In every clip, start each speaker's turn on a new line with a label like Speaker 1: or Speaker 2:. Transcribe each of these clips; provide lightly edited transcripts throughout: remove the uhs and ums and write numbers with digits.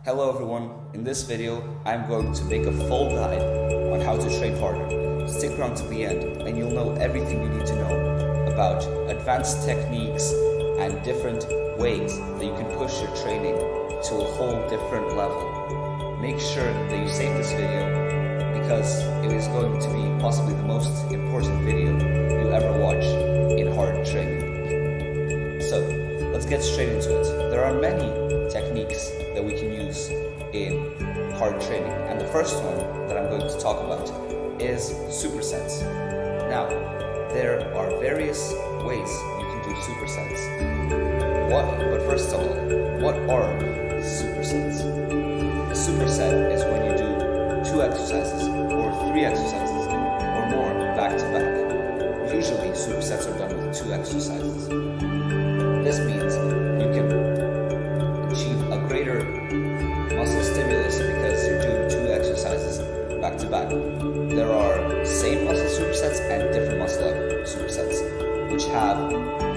Speaker 1: Hello everyone, in this video I'm going to make a full guide on how to train harder. Stick around to the end and you'll know everything you need to know about advanced techniques and different ways that you can push your training to a whole different level. Make sure that you save this video because it is going to be possibly the most important video you'll ever watch in hard training. So let's get straight into it. There are many techniques that we can use in hard training, and the first one that I'm going to talk about is supersets. Now, there are various ways you can do supersets. But first of all, what are supersets? A superset is when you do 2 exercises or 3 exercises or more back to back. Usually, supersets are done with 2 exercises. This means you can achieve a greater muscle stimulus because you're doing 2 exercises back to back. There are same muscle supersets and different muscle supersets, which have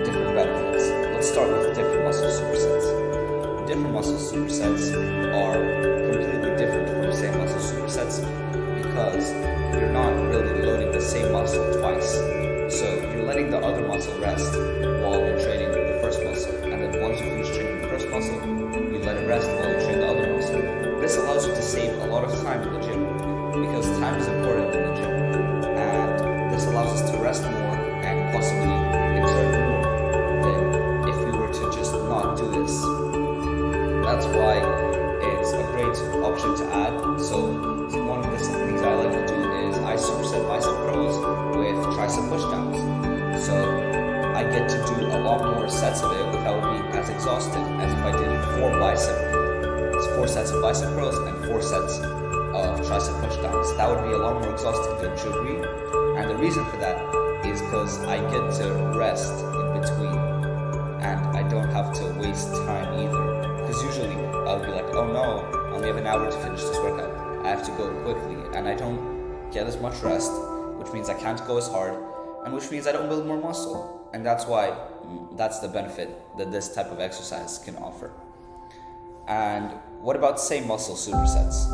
Speaker 1: different benefits. Let's start with different muscle supersets. Different muscle supersets are completely different from same muscle supersets because you're not really loading the same muscle twice. So you're letting the other muscle rest while you're training the first muscle, and then once you finish training the first muscle, you let it rest while you train the other muscle. This allows you to save a lot of time in the gym because time is important in the gym, and this allows us to rest more and possibly exert more than if we were to just not do this. That's why it's a great option to add. So one of the things I like to do is I superset bicep curls with tricep pushdowns. So I get to do a lot more sets of it without being as exhausted as if I did 4 sets of bicep curls and 4 sets of tricep pushdowns. That would be a lot more exhausting, don't you agree? And the reason for that is because I get to rest in between and I don't have to waste time either. Because usually I'll be like, oh no, I only have an hour to finish this workout. I have to go quickly and I don't get as much rest, which means I can't go as hard, and which means I don't build more muscle. And that's the benefit that this type of exercise can offer. And what about same muscle supersets?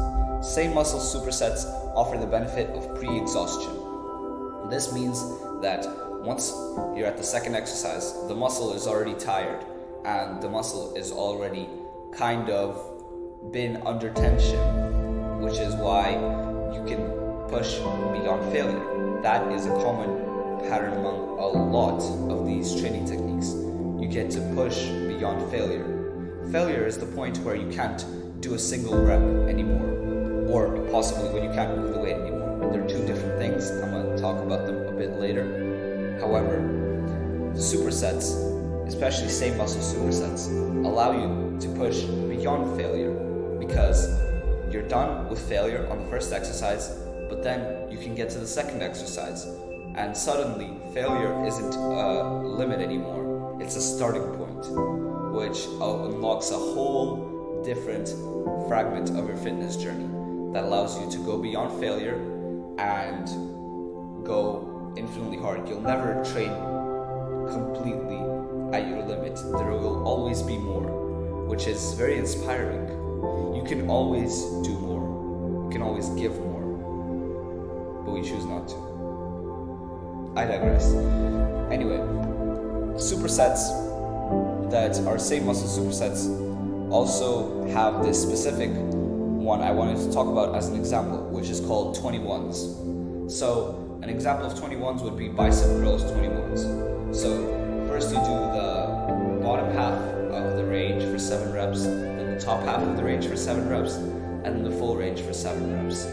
Speaker 1: Same muscle supersets offer the benefit of pre-exhaustion. This means that once you're at the second exercise, the muscle is already tired and the muscle is already kind of been under tension, which is why you can push beyond failure. That is a common pattern among a lot of these training techniques. You get to push beyond failure. Failure is the point where you can't do a single rep anymore, or possibly when you can't move the weight anymore. They're 2 different things. I'm going to talk about them a bit later. However, supersets, especially same muscle supersets, allow you to push beyond failure because you're done with failure on the first exercise, but then you can get to the second exercise, and suddenly failure isn't a limit anymore. It's a starting point, which unlocks a whole different fragment of your fitness journey that allows you to go beyond failure and go infinitely hard. You'll never train completely at your limit. There will always be more, which is very inspiring. You can always do more. You can always give more, but we choose not to. I digress. Anyway, supersets that are same muscle supersets also have this specific one I wanted to talk about as an example, which is called 21s. So an example of 21s would be bicep curls 21s. So first you do the bottom half of the range for 7 reps, then the top half of the range for 7 reps, and then the full range for 7 reps.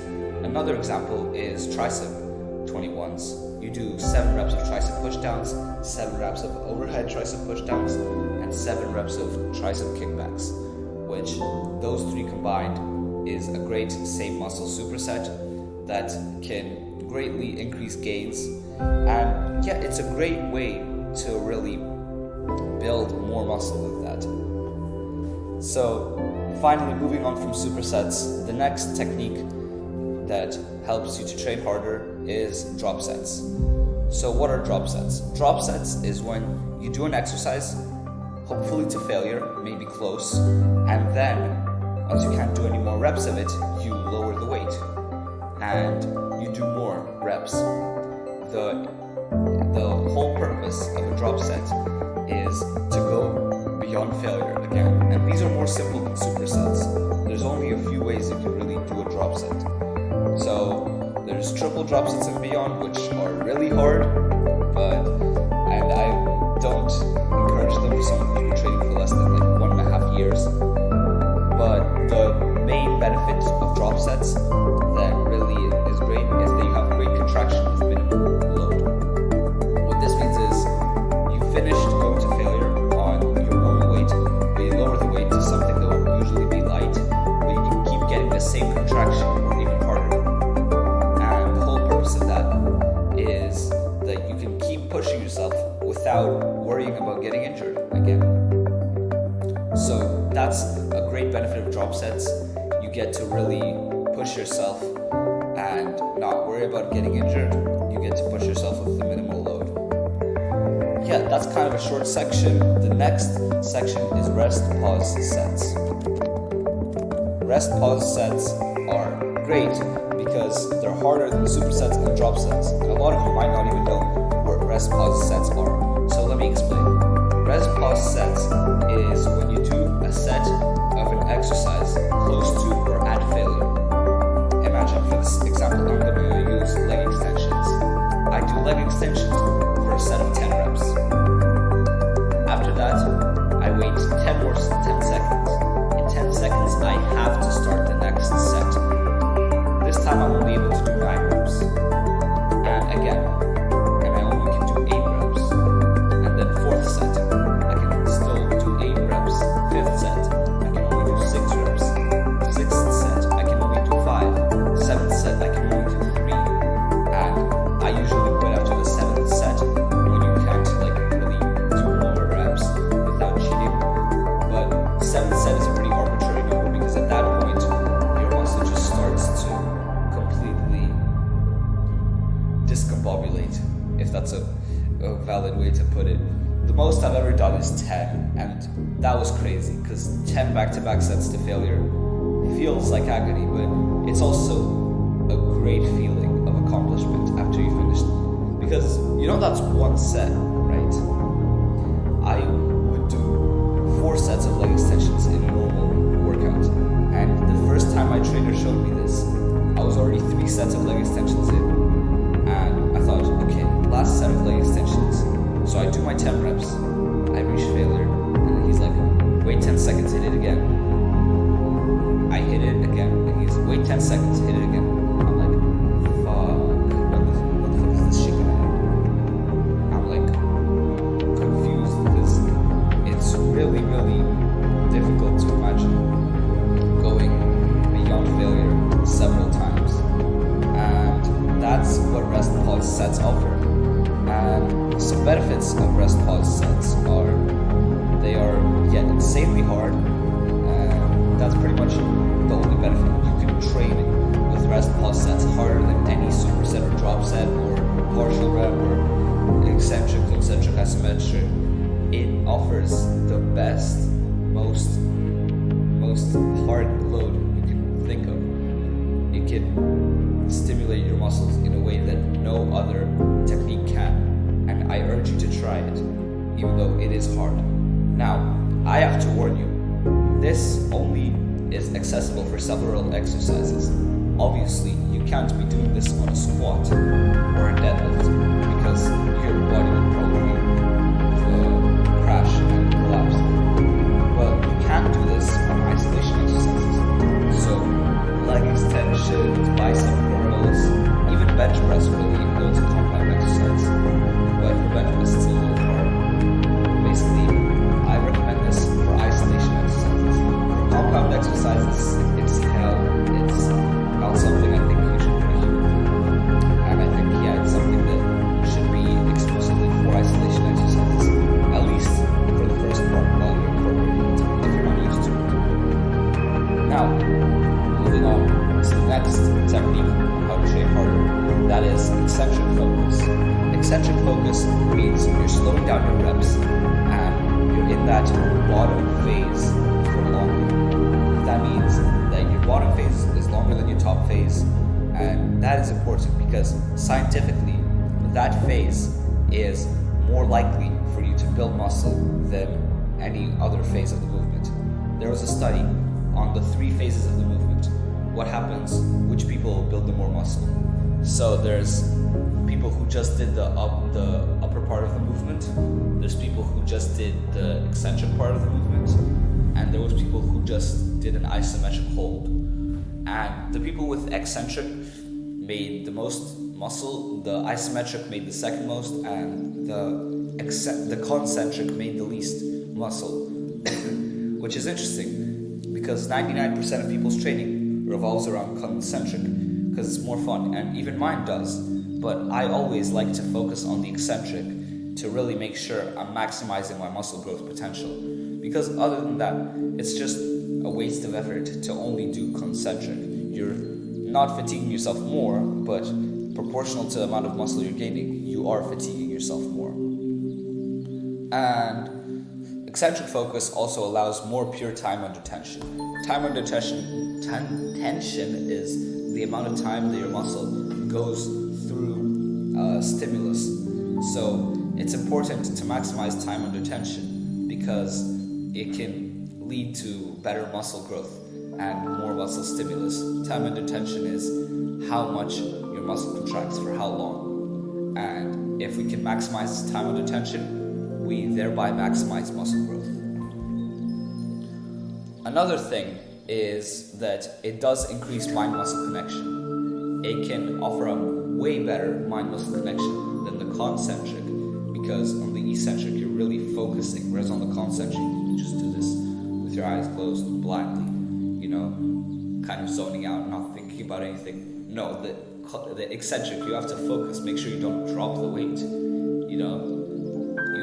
Speaker 1: Another example is tricep 21s. You do 7 reps of tricep pushdowns, 7 reps of overhead tricep pushdowns, and 7 reps of tricep kickbacks, which those 3 combined is a great same muscle superset that can greatly increase gains. And yeah, it's a great way to really build more muscle with that. So finally, moving on from supersets, the next technique that helps you to train harder is drop sets. So what are drop sets? Drop sets is when you do an exercise, hopefully to failure, maybe close, and then as you can't do any more reps of it, you lower the weight and you do more reps. The whole purpose of a drop set is to go beyond failure again. And these are more simple than supersets. There's only a few ways you can really do a drop set. So there's triple drop sets and beyond, which are really hard, and I don't encourage them for someone who's been training for less than like 1.5 years. But the main benefit of drop sets that really is great is that you have great contraction with minimum load. What this means is you finished going to failure on your normal weight, but you lower the weight to something that would usually be light, but you can keep getting the same contraction or even harder. And the whole purpose of that is that you can keep pushing yourself without worrying about getting injured again. So that's a great benefit of drop sets. You get to really push yourself and not worry about getting injured. You get to push yourself with the minimal load. Yeah, that's kind of a short section. The next section is rest pause sets. Rest pause sets are great because they're harder than supersets and drop sets. And a lot of you might not even know what rest pause sets are. So let me explain. Rest pause sets is when you do a set of an exercise close to or at failure. Imagine for this example, I'm going to use leg extensions. I do leg extensions for a set of 10 reps. After that, I wait 10 more 10 seconds. In 10 seconds, I have to start the next set. This time I'm only able to do 9 reps. And again, and I only can do 8 reps. And then 4th set, I can still do 8 reps. 5th set, I can only do 6 reps. 6th set, I can only do 5. 7th set, I can only do 3. And I usually quit after the 7th set when you can't like really do more reps without cheating. But 7th set is a pretty arbitrary number because at that point your muscle just starts to completely discombobulate, if that's a valid way to put it. The most I've ever done is 10, and that was crazy because 10 back-to-back sets to failure feels like agony, but it's also a great feeling of accomplishment after you finish. Because you know that's one set, right? I would do 4 sets of leg extensions in a normal workout, and the first time my trainer showed me this, I was already 3 sets of leg extensions in, and I thought, okay, last set of leg extensions. So I do my 10 reps, I reach failure, and then he's like, wait 10 seconds, hit it again. I hit it again, and he's, wait 10 seconds, hit it again. I'm like, fuck, what the fuck is this shit gonna end? I'm like, confused because it's really, really difficult to imagine going beyond failure several times. And that's what rest pause sets offer. And some benefits of rest pause sets are they are yet insanely hard, and that's pretty much the only benefit. You can train with rest pause sets harder than any superset or drop set or partial rep or eccentric, concentric, isometric. It offers the best, most hard load you can think of. It can stimulate your muscles in a way that no other technique can. And I urge you to try it, even though it is hard. Now, I have to warn you, this only is accessible for several exercises. Obviously, you can't be doing this on a squat or a deadlift because your body would probably crash and collapse. But you can do this on isolation exercises. So, leg extensions, bicep curls, even bench press really, even though it's a compound exercise. But for bench press, it's a little hard. Basically, I recommend this for isolation exercises. For compound exercises, it's hell. It's not something I think you should pursue. And I think, yeah, it's something that should be exclusively for isolation exercises, at least for the first part while you're incorporating it, if you're not used to it. Now, moving on to the next technique on how to train harder, that is eccentric focus. Eccentric focus means you're slowing down your reps and you're in that bottom phase for longer. That that means that your bottom phase is longer than your top phase, and that is important because scientifically, that phase is more likely for you to build muscle than any other phase of the movement. There was a study on the 3 phases of the movement. What happens, which people build the more muscle? So there's people who just did the upper part of the movement, there's people who just did the eccentric part of the movement, and there was people who just did an isometric hold. And the people with eccentric made the most muscle, the isometric made the second most, and the concentric made the least muscle. Which is interesting because 99% of people's training revolves around concentric because it's more fun, and even mine does. But I always like to focus on the eccentric to really make sure I'm maximizing my muscle growth potential. Because other than that, it's just a waste of effort to only do concentric. You're not fatiguing yourself more, but proportional to the amount of muscle you're gaining, you are fatiguing yourself more. And eccentric focus also allows more pure time under tension. Time under tension is the amount of time that your muscle goes through stimulus. So it's important to maximize time under tension because it can lead to better muscle growth and more muscle stimulus. Time under tension is how much your muscle contracts for how long. And if we can maximize time under tension, we thereby maximize muscle growth. Another thing is that it does increase mind-muscle connection. It can offer a way better mind-muscle connection than the concentric, because on the eccentric you're really focusing, whereas on the concentric you can just do this with your eyes closed blindly, kind of zoning out, not thinking about anything. No, the eccentric, you have to focus, make sure you don't drop the weight, you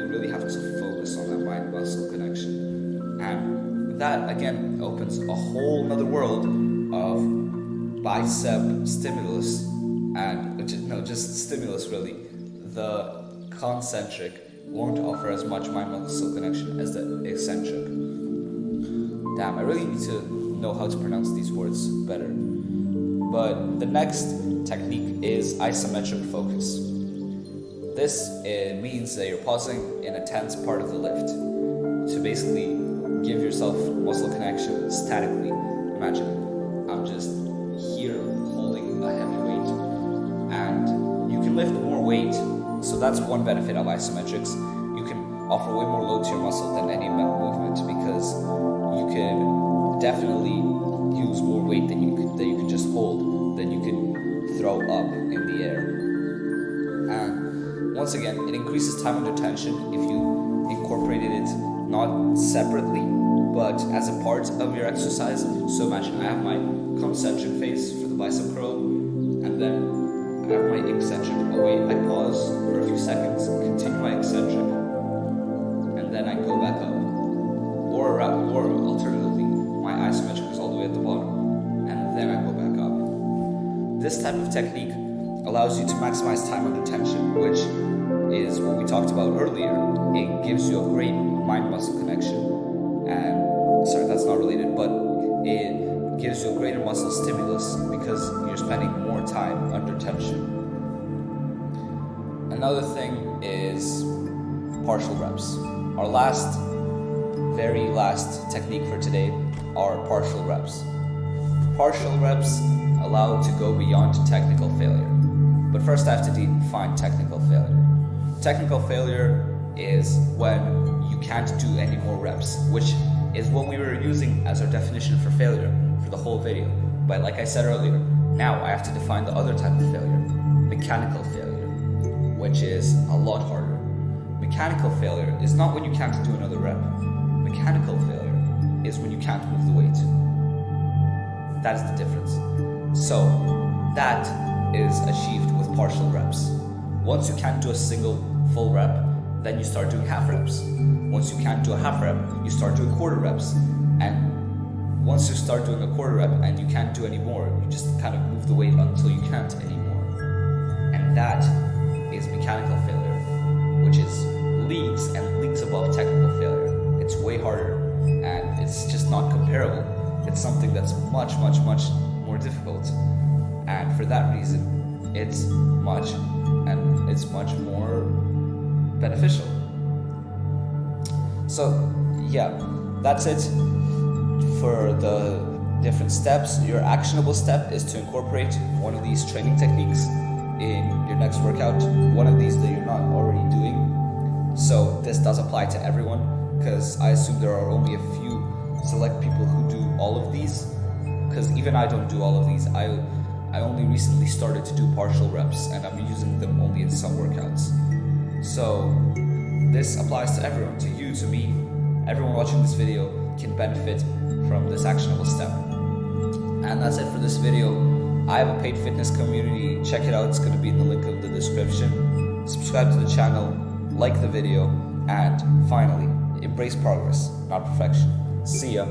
Speaker 1: really have to focus on that mind-muscle connection. And that again opens a whole nother world of bicep stimulus, and just stimulus really. The concentric won't offer as much mind-muscle connection as the eccentric. Damn, I really need to know how to pronounce these words better. But the next technique is isometric focus. This means that you're pausing in a tense part of the lift to basically give yourself muscle connection statically. Imagine I'm just here holding a heavy weight, and you can lift more weight. So that's one benefit of isometrics. You can offer way more load to your muscle than any movement because you can definitely use more weight that you can just hold, than you can throw up in the air. And once again, it increases time under tension if you incorporated it not separately, but as a part of your exercise. So imagine I have my concentric phase for the bicep curl, and then I have my eccentric. Oh wait, I pause for a few seconds, continue my eccentric, and then I go back up. Or alternatively, my isometric is all the way at the bottom, and then I go back up. This type of technique allows you to maximize time under tension, which is what we talked about earlier. It gives you a great mind-muscle connection, and sorry, that's not related, but it gives you a greater muscle stimulus because you're spending more time under tension. Another thing is partial reps. Our very last technique for today are partial reps. Partial reps allow to go beyond technical failure. But first I have to define technical failure. Technical failure is when you can't do any more reps, which is what we were using as our definition for failure for the whole video. But like I said earlier, now I have to define the other type of failure, mechanical failure, which is a lot harder. Mechanical failure is not when you can't do another rep. Mechanical failure is when you can't move the weight. That is the difference. So that is achieved with partial reps. Once you can't do a single full rep, then you start doing half reps. Once you can't do a half rep, you start doing quarter reps. And once you start doing a quarter rep and you can't do any more, you just kind of move the weight until you can't anymore. And that is mechanical failure, which is leagues and leagues above technical failure. It's way harder, and it's just not comparable it's something that's much more difficult, and for that reason it's much more beneficial. So yeah, that's it for the different steps. Your actionable step is to incorporate one of these training techniques in your next workout, one of these that you're not already doing. So this does apply to everyone, because I assume there are only a few select people who do all of these, because even I don't do all of these. I only recently started to do partial reps, and I'm using them only in some workouts. So this applies to everyone, to you, to me. Everyone watching this video can benefit from this actionable step. And that's it for this video. I have a paid fitness community. Check it out. It's going to be in the link in the description. Subscribe to the channel, like the video, and finally, embrace progress, not perfection. See ya.